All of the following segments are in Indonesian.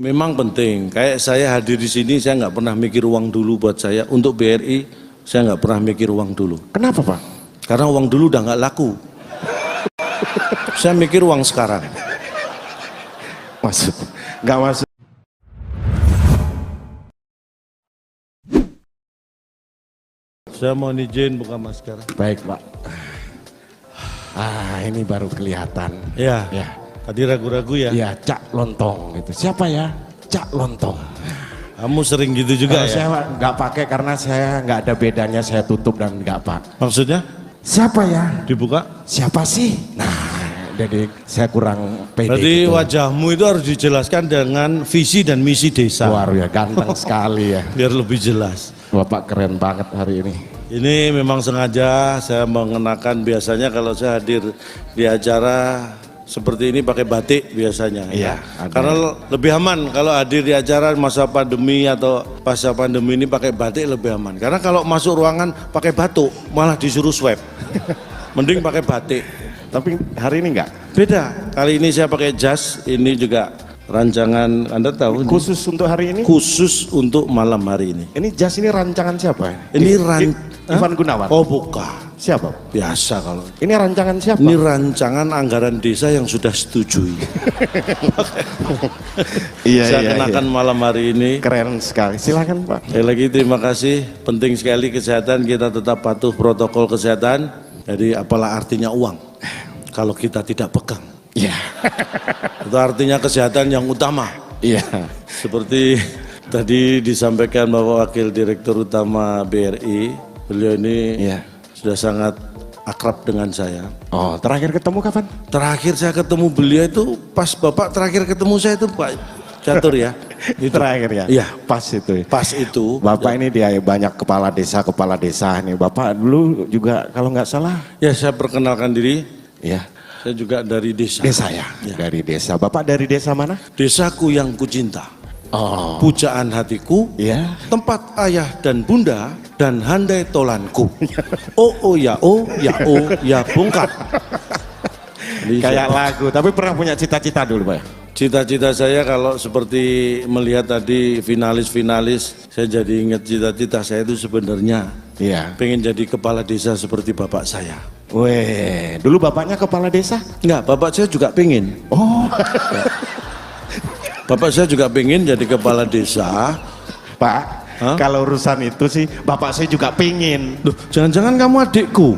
Memang penting. Kayak saya hadir di sini, saya nggak pernah mikir uang dulu buat saya. Untuk BRI, saya nggak pernah mikir uang dulu. Kenapa Pak? Karena uang dulu udah nggak laku. Saya mikir uang sekarang. Maksud, nggak masuk. Saya mohon izin buka masker. Baik Pak. Ini baru kelihatan. Ya. Ya. Tadi ragu-ragu ya? Ya, Cak Lontong itu. Siapa ya? Cak Lontong. Kamu sering gitu juga ya? Saya nggak pakai karena saya nggak ada bedanya, saya tutup dan nggak pak. Maksudnya? Siapa ya? Dibuka? Siapa sih? Nah, jadi saya kurang pede. Jadi gitu. wajahmu itu harus dijelaskan dengan visi dan misi desa. Luar ya, ganteng sekali ya. Biar lebih jelas. Bapak keren banget hari ini. Ini memang sengaja saya mengenakan, biasanya kalau saya hadir di acara seperti ini pakai batik biasanya. Iya. Karena lebih aman kalau hadir di acara masa pandemi atau pasca pandemi ini pakai batik lebih aman. Karena kalau masuk ruangan pakai batuk malah disuruh swab. Mending pakai batik. Tapi hari ini enggak? Beda. Kali ini saya pakai jas. Ini juga rancangan, Anda tahu? Khusus untuk hari ini? Khusus untuk malam hari ini. Ini jas ini rancangan siapa? Ini Ivan Gunawan. Oh bukan. Siapa? Biasa kalau. Ini rancangan siapa? Ini rancangan anggaran desa yang sudah setujui. Saya kenakan malam hari ini. Keren sekali. Silakan Pak. Sekali lagi terima kasih. Penting sekali kesehatan, kita tetap patuh protokol kesehatan. Jadi apalah artinya uang kalau kita tidak pegang. Iya. Itu artinya kesehatan yang utama. Iya. Seperti tadi disampaikan Bapak Wakil Direktur Utama BRI, beliau ini sudah sangat akrab dengan saya. Oh, terakhir ketemu kapan? Terakhir saya ketemu beliau itu pas Bapak terakhir ketemu saya itu Pak Catur ya. Itu terakhir ya? Iya. Pas itu ya? Pas itu. Bapak ini dia banyak kepala desa nih. Bapak dulu juga kalau nggak salah. Ya saya perkenalkan diri. Iya. Saya juga dari desa. Desa ya? Dari desa. Bapak dari desa mana? Desaku yang kucinta. Oh. Pujaan hatiku. Iya. Tempat ayah dan bunda dan handai tolanku. Oh ya bongkar. Kayak lagu. Tapi pernah punya cita-cita dulu Pak? Cita-cita saya kalau seperti melihat tadi finalis-finalis, saya jadi ingat cita-cita saya itu sebenarnya pengen jadi kepala desa seperti bapak saya. Weh, dulu bapaknya kepala desa? Enggak, bapak saya juga pengen. Oh. Bapak saya juga pengen jadi kepala desa. Pak, kalau urusan itu sih bapak saya juga pengen. Loh, jangan-jangan kamu adikku?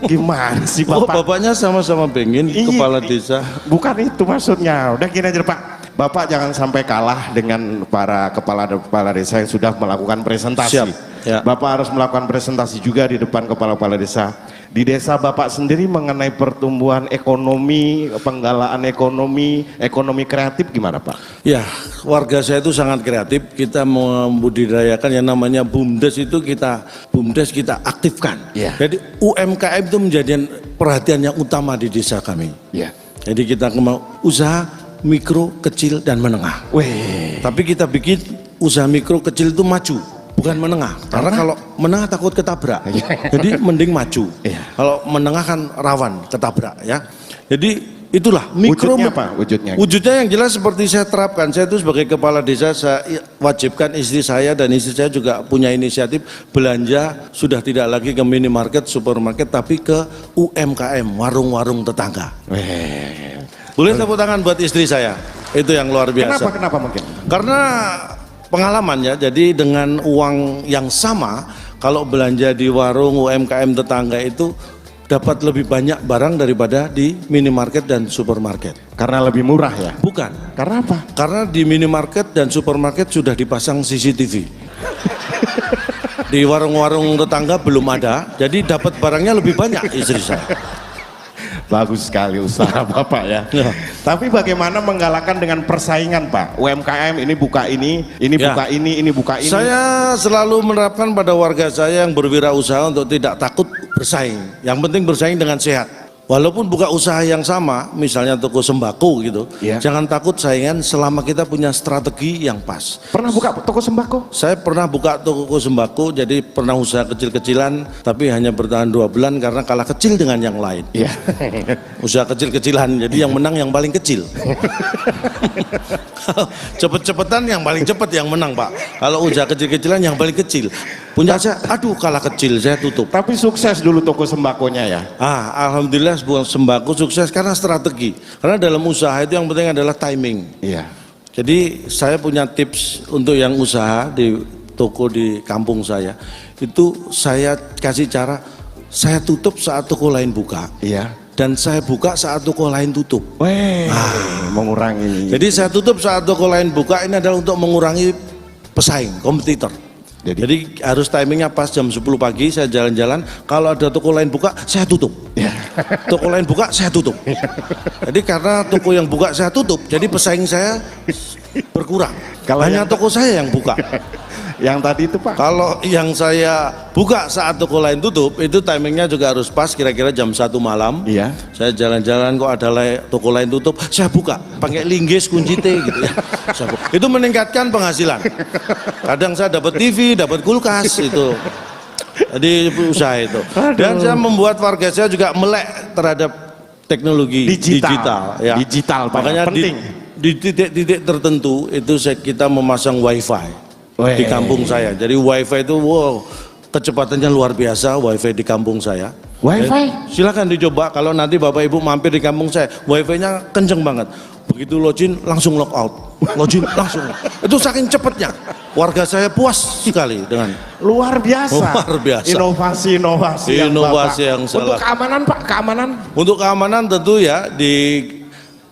Gimana sih Bapak? Oh, bapaknya sama-sama pengen kepala desa. Bukan itu maksudnya. Udah gini aja Pak. Bapak jangan sampai kalah dengan para kepala desa yang sudah melakukan presentasi. Siap. Ya. Bapak harus melakukan presentasi juga di depan kepala-kepala desa. Di desa Bapak sendiri mengenai pertumbuhan ekonomi, penggalaan ekonomi kreatif gimana Pak? Ya, warga saya itu sangat kreatif. Kita membudidayakan yang namanya BUMDes itu BUMDes kita aktifkan. Ya. Jadi UMKM itu menjadi perhatian yang utama di desa kami. Ya. Jadi kita mau usaha mikro, kecil dan menengah. Weh. Tapi kita bikin usaha mikro kecil itu maju, bukan menengah. Karena kalau menengah takut ketabrak. Jadi mending maju. Kalau menengah kan rawan ketabrak ya. Jadi itulah mikro. Wujudnya apa? Wujudnya yang jelas seperti saya terapkan. Saya itu sebagai kepala desa, saya wajibkan istri saya dan istri saya juga punya inisiatif belanja sudah tidak lagi ke minimarket, supermarket, tapi ke UMKM, warung-warung tetangga. Boleh tepuk tangan buat istri saya. Itu yang luar biasa. Kenapa mungkin? Karena pengalamannya, jadi dengan uang yang sama, kalau belanja di warung UMKM tetangga itu dapat lebih banyak barang daripada di minimarket dan supermarket. Karena lebih murah ya? Bukan. Karena apa? Karena di minimarket dan supermarket sudah dipasang CCTV. Di warung-warung tetangga belum ada, jadi dapat barangnya lebih banyak istri saya. Bagus sekali usaha Bapak ya. Tapi bagaimana menggalakkan dengan persaingan Pak? UMKM ini buka ini buka ini buka ini. Saya selalu menerapkan pada warga saya yang berwirausaha untuk tidak takut bersaing. Yang penting bersaing dengan sehat. Walaupun buka usaha yang sama, misalnya toko sembako gitu, Iya. jangan takut saingan selama kita punya strategi yang pas. Pernah buka toko sembako? Saya pernah buka toko sembako, jadi pernah usaha kecil-kecilan, tapi hanya bertahan 2 bulan karena kalah kecil dengan yang lain. Iya. Usaha kecil-kecilan, jadi yang menang yang paling kecil. Cepet-cepetan yang paling cepet yang menang, Pak. Kalau usaha kecil-kecilan yang paling kecil. Punya saya, aduh kalah kecil, saya tutup. Tapi sukses dulu toko sembakonya ya? Alhamdulillah sebuah sembako sukses karena strategi. Karena dalam usaha itu yang penting adalah timing. Iya. Jadi saya punya tips untuk yang usaha di toko di kampung saya. Itu saya kasih cara, saya tutup saat toko lain buka. Iya. Dan saya buka saat toko lain tutup. Weh, mengurangi. Jadi saya tutup saat toko lain buka, ini adalah untuk mengurangi pesaing, kompetitor. Jadi harus timingnya pas jam 10 pagi saya jalan-jalan, kalau ada toko lain buka saya tutup. Toko lain buka saya tutup. Jadi karena toko yang buka saya tutup, jadi pesaing saya berkurang. Kalau hanya yang- toko saya yang buka. Yang tadi itu Pak? Kalau yang saya buka saat toko lain tutup, itu timingnya juga harus pas, kira-kira jam 1 malam. Iya. Saya jalan-jalan kok ada toko lain tutup, saya buka, pakai linggis kunci T gitu ya. Saya buka. Itu meningkatkan penghasilan. Kadang saya dapat TV, dapat kulkas itu. Jadi usaha itu. Dan saya membuat warga saya juga melek terhadap teknologi digital. Ya. Digital, Pak. Makanya Penting. di titik-titik tertentu itu kita memasang wifi. Weh. Di kampung saya. Jadi wifi itu wow, kecepatannya luar biasa wifi di kampung saya. Wifi? Silakan dicoba kalau nanti Bapak Ibu mampir di kampung saya, wifi-nya kenceng banget. Begitu login langsung lock out. Login langsung. Itu saking cepatnya. Warga saya puas sekali dengan Luar biasa. Luar biasa. Inovasi Inovasi yang Untuk salah. keamanan Pak, keamanan. Untuk keamanan tentu ya di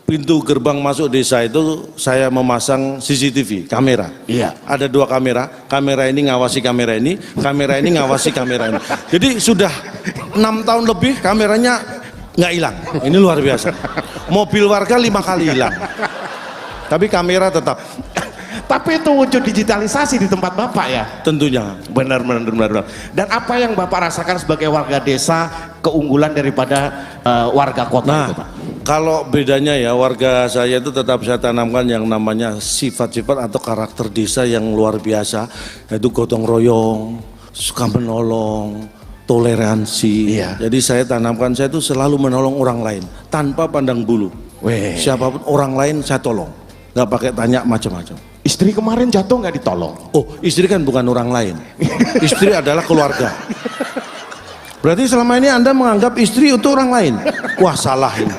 pintu gerbang masuk desa itu saya memasang CCTV, kamera. Iya. Ada 2 kamera ini ngawasi kamera ini ngawasi kamera ini. Jadi sudah 6 tahun lebih kameranya nggak hilang. Ini luar biasa. Mobil warga 5 kali hilang. Tapi kamera tetap. Tapi itu wujud digitalisasi di tempat Bapak ya? Tentunya. Benar. Dan apa yang Bapak rasakan sebagai warga desa keunggulan daripada warga kota Nah, itu Pak? kalau bedanya ya warga saya itu tetap saya tanamkan yang namanya sifat-sifat atau karakter desa yang luar biasa, yaitu gotong royong, suka menolong, toleransi. Iya. Jadi saya tanamkan, saya itu selalu menolong orang lain tanpa pandang bulu. Weh. Siapapun orang lain saya tolong, nggak pakai tanya macam-macam. Istri kemarin jatuh nggak ditolong? Oh, istri kan bukan orang lain. Istri adalah keluarga. Berarti selama ini Anda menganggap istri itu orang lain. Wah, salah ini.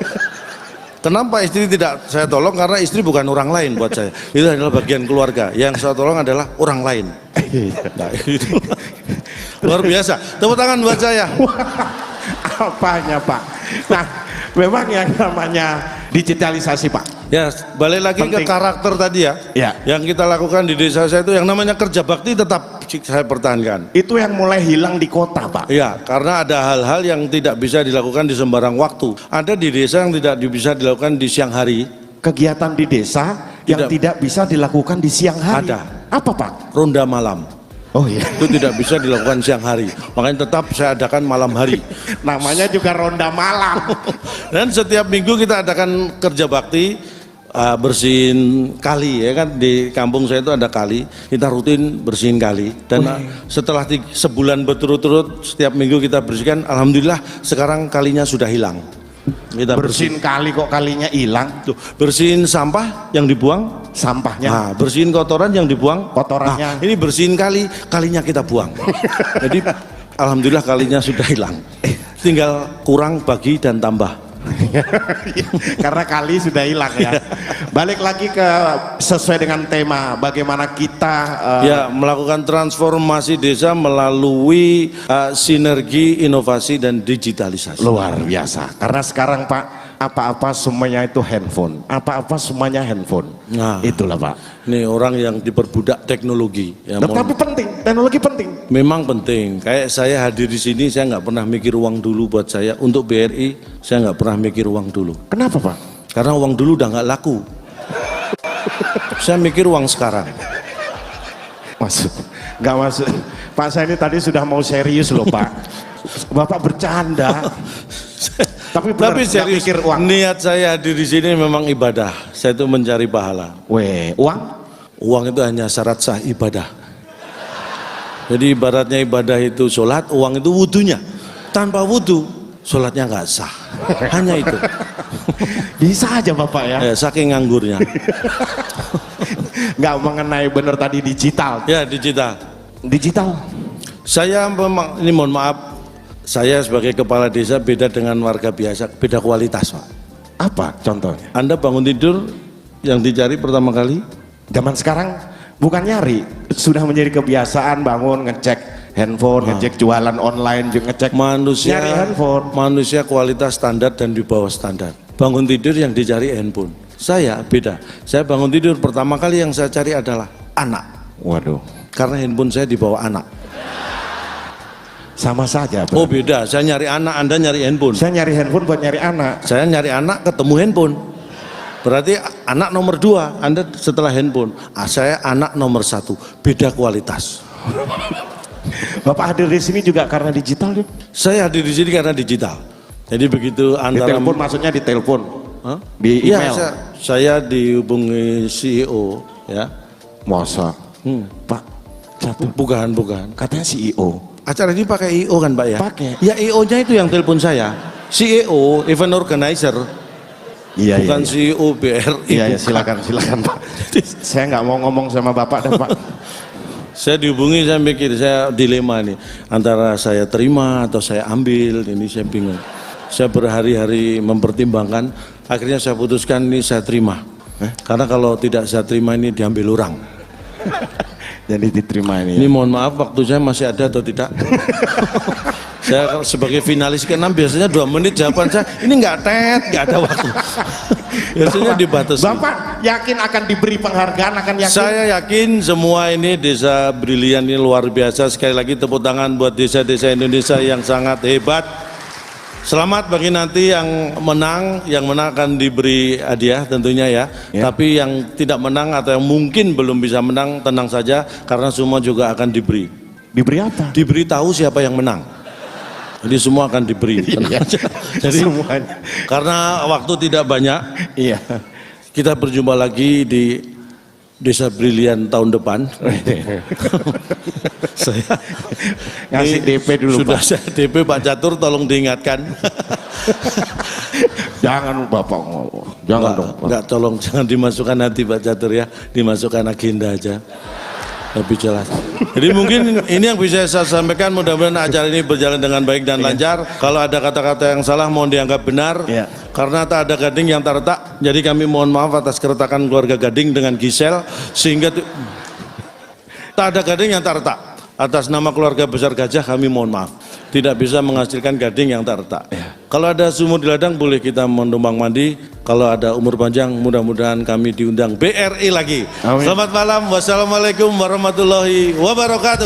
Kenapa istri tidak saya tolong? Karena istri bukan orang lain buat saya. Itu adalah bagian keluarga. Yang saya tolong adalah orang lain. Nah, itu. Luar biasa. Tepuk tangan buat saya. Apanya Pak? Nah, memang yang namanya digitalisasi Pak. Ya, balik lagi Penting. ke karakter tadi ya. Ya. Yang kita lakukan di desa saya itu yang namanya kerja bakti tetap saya pertahankan. Itu yang mulai hilang di kota Pak. Ya, karena ada hal-hal yang tidak bisa dilakukan di sembarang waktu. Ada di desa yang tidak bisa dilakukan di siang hari. Kegiatan di desa yang tidak bisa dilakukan di siang hari. Ada. Apa Pak? Ronda malam. Oh iya. Itu tidak bisa dilakukan siang hari. Makanya tetap saya adakan malam hari. Namanya juga ronda malam. Dan setiap minggu kita adakan kerja bakti, bersihin kali ya kan, di kampung saya itu ada kali, kita rutin bersihin kali. Dan setelah sebulan berturut-turut setiap minggu kita bersihkan, alhamdulillah sekarang kalinya sudah hilang. Kita Bersihin kali kok kalinya hilang. Tuh, bersihin sampah yang dibuang, Sampahnya. nah, bersihin kotoran yang dibuang, Kotorannya. nah, ini bersihin kalinya kita buang. Jadi alhamdulillah kalinya sudah hilang. Tinggal kurang, bagi dan tambah. Karena kali sudah hilang ya. Balik lagi ke sesuai dengan tema bagaimana kita Ya, melakukan transformasi desa melalui sinergi, inovasi dan digitalisasi. luar biasa. Karena sekarang Pak apa-apa semuanya itu handphone. Apa-apa semuanya handphone. Nah. Itulah Pak. Ini orang yang diperbudak teknologi. Ya, Tapi penting, teknologi penting. memang penting. Kayak saya hadir di sini, saya nggak pernah mikir uang dulu buat saya. Untuk BRI, saya nggak pernah mikir uang dulu. Kenapa Pak? Karena uang dulu udah nggak laku. Saya mikir uang sekarang. Masuk. Nggak masuk. Pak saya ini tadi sudah mau serius loh Pak. Bapak bercanda. Tapi benar, Tapi nggak serius, mikir uang. niat saya hadir di sini memang ibadah. Saya itu mencari pahala. Weh, uang? Uang itu hanya syarat sah ibadah. Jadi ibaratnya ibadah itu sholat, uang itu wudunya. Tanpa wudu, sholatnya nggak sah. Hanya itu. Bisa aja Bapak ya. Saking nganggurnya. Nggak mengenai bener tadi digital. Ya digital. Digital. Saya memang, ini mohon maaf, saya sebagai kepala desa beda dengan warga biasa, beda kualitas Pak. Apa contohnya? Anda bangun tidur, yang dicari pertama kali? Zaman sekarang bukan nyari, sudah menjadi kebiasaan bangun ngecek handphone, ngecek jualan online, ngecek nyari handphone. Manusia kualitas standar dan di bawah standar. Bangun tidur yang dicari handphone. Saya beda. Saya bangun tidur pertama kali yang saya cari adalah anak. Waduh. Karena handphone saya dibawa anak. Sama saja. Oh beda. Saya nyari anak, Anda nyari handphone. Saya nyari handphone buat nyari anak. Saya nyari anak ketemu handphone. Berarti anak nomor 2, Anda setelah handphone. Saya anak nomor 1. Beda kualitas. Bapak hadir di sini juga karena digital ya? Saya hadir di sini karena digital. Jadi begitu Di antara telepon maksudnya di telepon. Hah? Di Iya, email. saya dihubungi CEO ya. Masa? Pak, satu. Bukan. Katanya CEO. Acara ini pakai IO kan Pak ya? Pakai. Ya IO-nya itu yang telepon saya. CEO, event organizer. Iya, Bukan iya. CEO BRI. Iya, iya, bukan. silakan Pak. Saya nggak mau ngomong sama Bapak dah Pak. Saya dihubungi, saya mikir, saya dilema nih. Antara saya terima atau saya ambil, ini saya bingung. Saya berhari-hari mempertimbangkan, akhirnya saya putuskan ini saya terima. Karena kalau tidak saya terima ini diambil orang. Jadi diterima ini. Ini mohon maaf waktu saya masih ada atau tidak? Saya sebagai finalis ke-6 biasanya 2 menit jawaban saya, ini nggak ada waktu. Biasanya dibatasi. Bapak yakin akan diberi penghargaan, akan yakin? Saya yakin semua ini desa brilian ini luar biasa. Sekali lagi tepuk tangan buat desa-desa Indonesia yang sangat hebat. Selamat bagi nanti yang menang akan diberi hadiah tentunya ya. Tapi yang tidak menang atau yang mungkin belum bisa menang, tenang saja karena semua juga akan diberi. Diberi apa? Diberi tahu siapa yang menang. Jadi semua akan diberi. Tenang aja. Jadi Semuanya. karena waktu tidak banyak, Iya. kita berjumpa lagi di Desa Brilian tahun depan. Saya Ngasih ini DP dulu sudah Pak. saya DP Pak Catur, tolong diingatkan. Jangan Bapak ngomong. Jangan dong Pak. Enggak, tolong jangan dimasukkan nanti Pak Catur ya, dimasukkan agenda aja. Lebih jelas. Jadi mungkin ini yang bisa saya sampaikan, mudah-mudahan acara ini berjalan dengan baik dan lancar. Kalau ada kata-kata yang salah mohon dianggap benar. Iya. Karena tak ada gading yang tak retak. Jadi kami mohon maaf atas keretakan keluarga Gading dengan Gisel sehingga tak ada gading yang tak retak. Atas nama keluarga besar Gajah kami mohon maaf. Tidak bisa menghasilkan gading yang tak retak. Kalau ada sumur di ladang boleh kita mendumbang mandi. Kalau ada umur panjang mudah-mudahan kami diundang BRI lagi. Amin. Selamat malam. Wassalamualaikum warahmatullahi wabarakatuh.